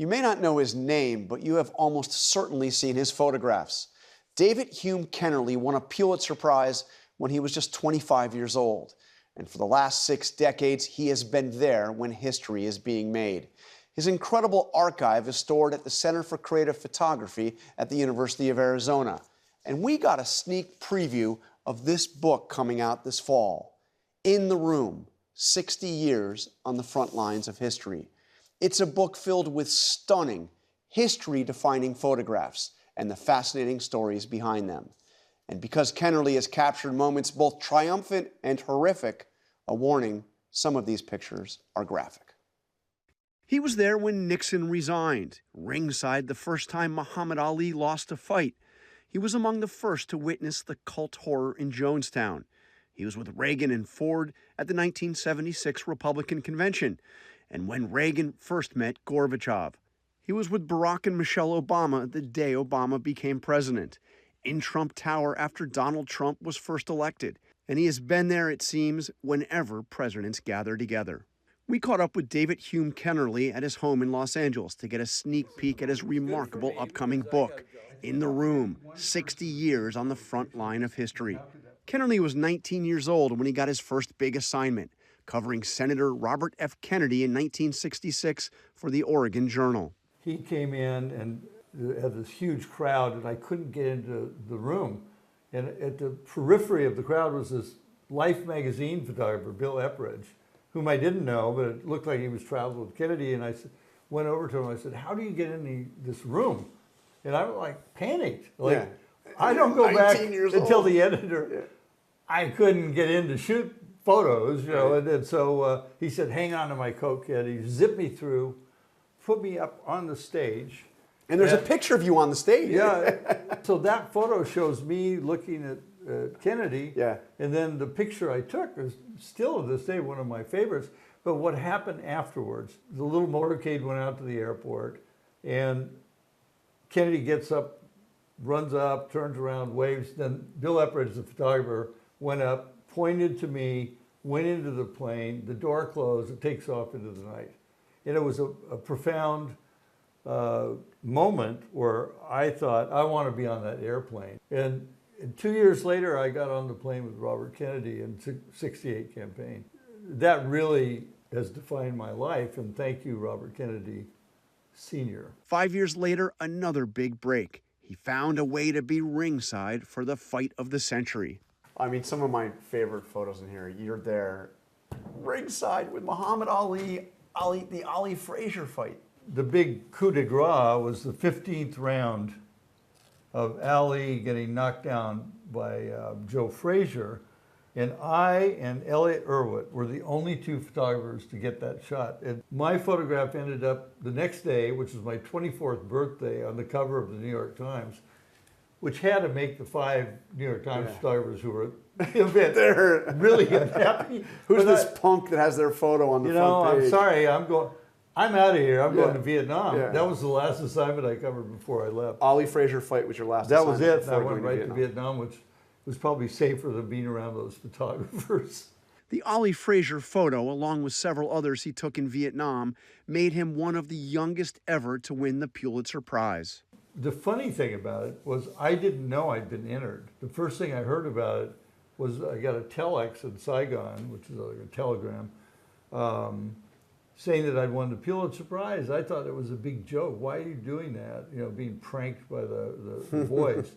You may not know his name, but you have almost certainly seen his photographs. David Hume Kennerly won a Pulitzer Prize when he was just 25 years old. And for the last 6 decades, he has been there when history is being made. His incredible archive is stored at the Center for Creative Photography at the University of Arizona. And we got a sneak preview of this book coming out this fall. In the Room, 60 Years on the Front Lines of History. It's a book filled with stunning, history-defining photographs and the fascinating stories behind them. And because Kennerly has captured moments both triumphant and horrific, a warning, some of these pictures are graphic. He was there when Nixon resigned, ringside the first time Muhammad Ali lost a fight. He was among the first to witness the cult horror in Jonestown. He was with Reagan and Ford at the 1976 Republican Convention, and when Reagan first met Gorbachev. He was with Barack and Michelle Obama the day Obama became president, in Trump Tower after Donald Trump was first elected, and he has been there, it seems, whenever presidents gather together. We caught up with David Hume Kennerly at his home in Los Angeles to get a sneak peek at his remarkable upcoming book, In the Room, 60 Years on the Front Line of History. Kennerly was 19 years old when he got his first big assignment, covering Senator Robert F. Kennedy in 1966 for the Oregon Journal. He came in and had this huge crowd, and I couldn't get into the room. And at the periphery of the crowd was this Life magazine photographer, Bill Epridge, whom I didn't know, but it looked like he was traveling with Kennedy. And I went over to him, I said, "How do you get in this room?" And I was like panicked. Like, yeah. I don't go back until the editor. Yeah. I couldn't get in to shoot photos, you know, and so he said, "Hang on to my coat, kid." He zipped me through, put me up on the stage. And there's a picture of you on the stage. Yeah. So that photo shows me looking at Kennedy. Yeah. And then the picture I took is still to this day one of my favorites. But what happened afterwards, the little motorcade went out to the airport, and Kennedy gets up, runs up, turns around, waves. Then Bill Epridge, the photographer, went up, pointed to me, went into the plane, the door closed, it takes off into the night. And it was a profound moment where I thought, I want to be on that airplane. And 2 years later, I got on the plane with Robert Kennedy in the '68 campaign. That really has defined my life, and thank you, Robert Kennedy Sr. 5 years later, another big break. He found a way to be ringside for the fight of the century. I mean, some of my favorite photos in here, you're there ringside with Muhammad Ali, the Ali Frazier fight. The big coup de grace was the 15th round of Ali getting knocked down by Joe Frazier. And I and Elliot Erwitt were the only two photographers to get that shot. And my photograph ended up the next day, which was my 24th birthday, on the cover of the New York Times, which had to make the 5 New York Times photographers who were at the event they're really unhappy. Who's this punk that has their photo on the front page? I'm sorry, I'm out of here. I'm going to Vietnam. Yeah. That was the last assignment I covered before I left. Ali Frazier fight was your last assignment? That was it. I went right to Vietnam, which was probably safer than being around those photographers. The Ali Frazier photo, along with several others he took in Vietnam, made him one of the youngest ever to win the Pulitzer Prize. The funny thing about it was I didn't know I'd been entered. The first thing I heard about it was I got a telex in Saigon, which is like a telegram, saying that I'd won the Pulitzer Prize. I thought it was a big joke. Why are you doing that? You know, being pranked by the boys.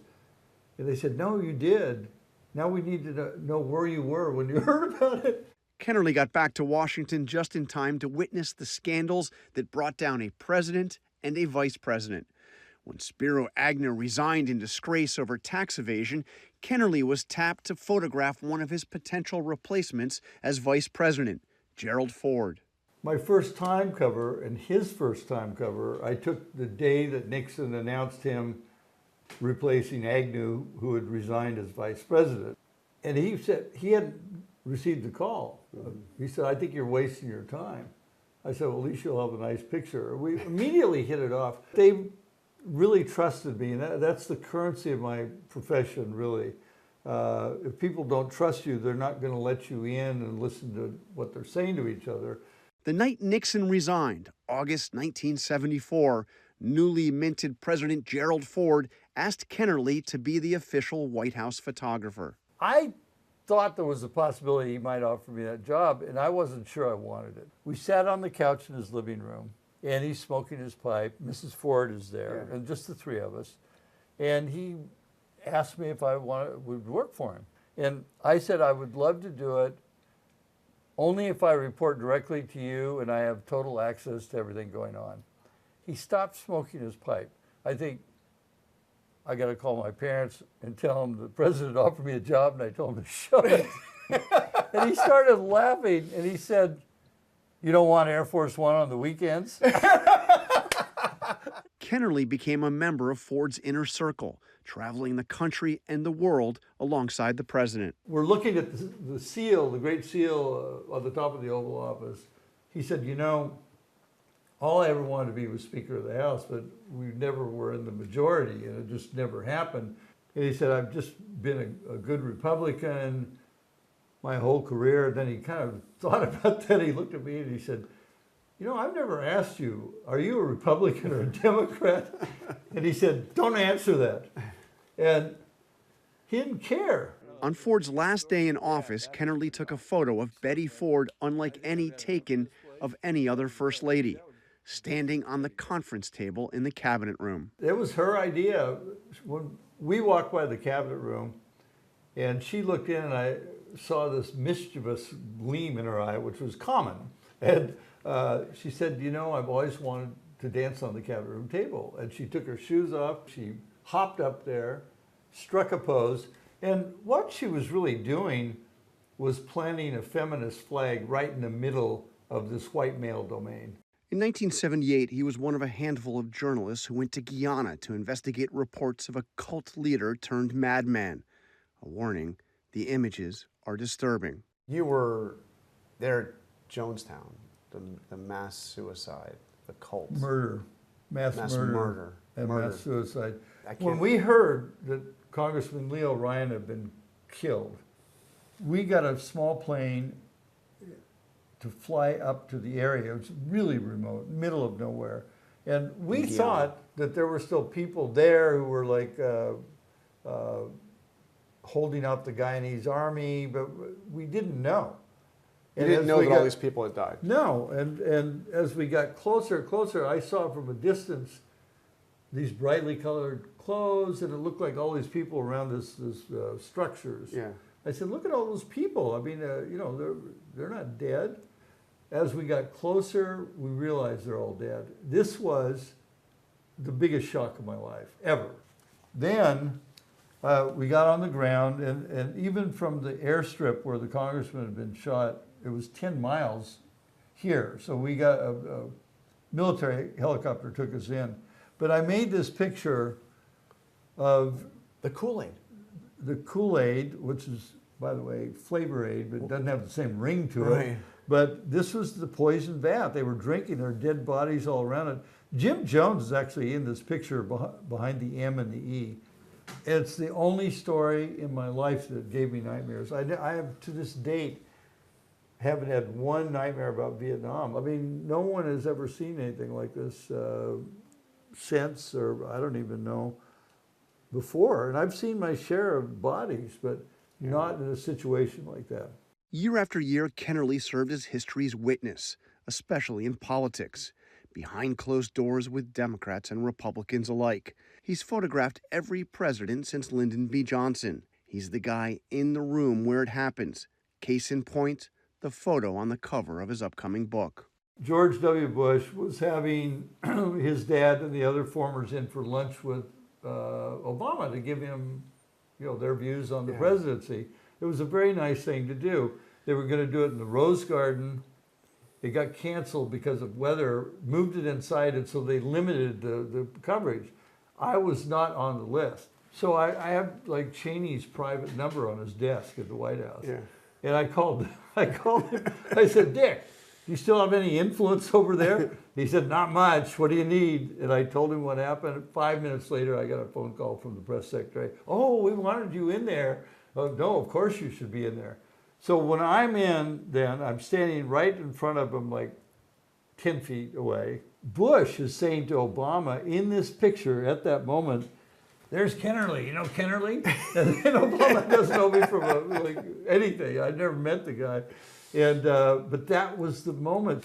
And they said, "No, you did. Now we need to know where you were when you heard about it." Kennerly got back to Washington just in time to witness the scandals that brought down a president and a vice president. When Spiro Agnew resigned in disgrace over tax evasion, Kennerly was tapped to photograph one of his potential replacements as vice president, Gerald Ford. My first time cover and his first time cover, I took the day that Nixon announced him replacing Agnew, who had resigned as vice president. And he said he hadn't received the call. He said, "I think you're wasting your time." I said, "Well, at least you'll have a nice picture." We immediately hit it off. They really trusted me, and that's the currency of my profession, really. If people don't trust you, they're not going to let you in and listen to what they're saying to each other. The night Nixon resigned, August 1974, newly minted President Gerald Ford asked Kennerly to be the official White House photographer. I thought there was a possibility he might offer me that job, and I wasn't sure I wanted it. We sat on the couch in his living room, and he's smoking his pipe. Mrs. Ford is there, and just the three of us. And he asked me if I would work for him. And I said I would love to do it, only if I report directly to you and I have total access to everything going on. He stopped smoking his pipe. I think I got to call my parents and tell them the president offered me a job, and I told him to shut it. And he started laughing, and he said, "You don't want Air Force One on the weekends?" Kennerly became a member of Ford's inner circle, traveling the country and the world alongside the president. We're looking at the seal, the great seal on the top of the Oval Office. He said, "You know, all I ever wanted to be was Speaker of the House, but we never were in the majority, and it just never happened." And he said, "I've just been a good Republican my whole career." Then he kind of thought about that. He looked at me and he said, "You know, I've never asked you, are you a Republican or a Democrat?" And he said, "Don't answer that." And he didn't care. On Ford's last day in office, Kennerly took a photo of Betty Ford unlike any taken of any other First Lady, standing on the conference table in the cabinet room. It was her idea. When we walked by the cabinet room, and she looked in, and I saw this mischievous gleam in her eye, which was common. And she said, "You know, I've always wanted to dance on the cabinet room table." And she took her shoes off. She hopped up there, struck a pose. And what she was really doing was planting a feminist flag right in the middle of this white male domain. In 1978, he was one of a handful of journalists who went to Guyana to investigate reports of a cult leader turned madman. A warning, the images are disturbing. You were there at Jonestown, the mass suicide, the cult. Murder, mass murder, and mass suicide. When we heard that Congressman Leo Ryan had been killed, we got a small plane to fly up to the area. It was really remote, middle of nowhere. And we thought that there were still people there who were like holding up the Guyanese army, but we didn't know. You didn't know that all these people had died? No, and as we got closer and closer, I saw from a distance these brightly colored clothes, and it looked like all these people around this structures. Yeah. I said, "Look at all those people. I mean, you know, they're not dead." As we got closer, we realized they're all dead. This was the biggest shock of my life, ever. Then we got on the ground, and even from the airstrip where the congressman had been shot, it was 10 miles here. So we got a military helicopter took us in. But I made this picture of the Kool-Aid. The Kool-Aid, which is, by the way, Flavor Aid, but it doesn't have the same ring to it. Right. But this was the poison bath. They were drinking their dead bodies all around it. Jim Jones is actually in this picture behind the M and the E. It's the only story in my life that gave me nightmares. I have, to this date, haven't had one nightmare about Vietnam. I mean, no one has ever seen anything like this since, or I don't even know, before. And I've seen my share of bodies, but not in a situation like that. Year after year, Kennerly served as history's witness, especially in politics, behind closed doors with Democrats and Republicans alike. He's photographed every president since Lyndon B. Johnson. He's the guy in the room where it happens. Case in point, the photo on the cover of his upcoming book. George W. Bush was having his dad and the other formers in for lunch with Obama to give him, you know, their views on the presidency. It was a very nice thing to do. They were going to do it in the Rose Garden. It got canceled because of weather, moved it inside, and so they limited the coverage. I was not on the list. So I have like Cheney's private number on his desk at the White House. Yeah. And I called him. I said, "Dick, do you still have any influence over there?" He said, "Not much. What do you need?" And I told him what happened. 5 minutes later, I got a phone call from the press secretary. "Oh, we wanted you in there." "Oh, no, of course you should be in there." So when I'm in, then I'm standing right in front of him, like 10 feet away. Bush is saying to Obama in this picture at that moment, "There's Kennerly, you know Kennerly?" And Obama doesn't know me from anything. I'd never met the guy. And but that was the moment.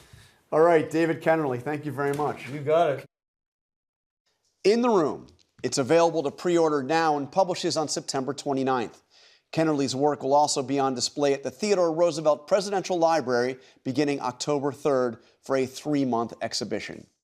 All right, David Kennerly, thank you very much. You got it. In the Room. It's available to pre-order now and publishes on September 29th. Kennerly's work will also be on display at the Theodore Roosevelt Presidential Library beginning October 3rd for a 3-month exhibition.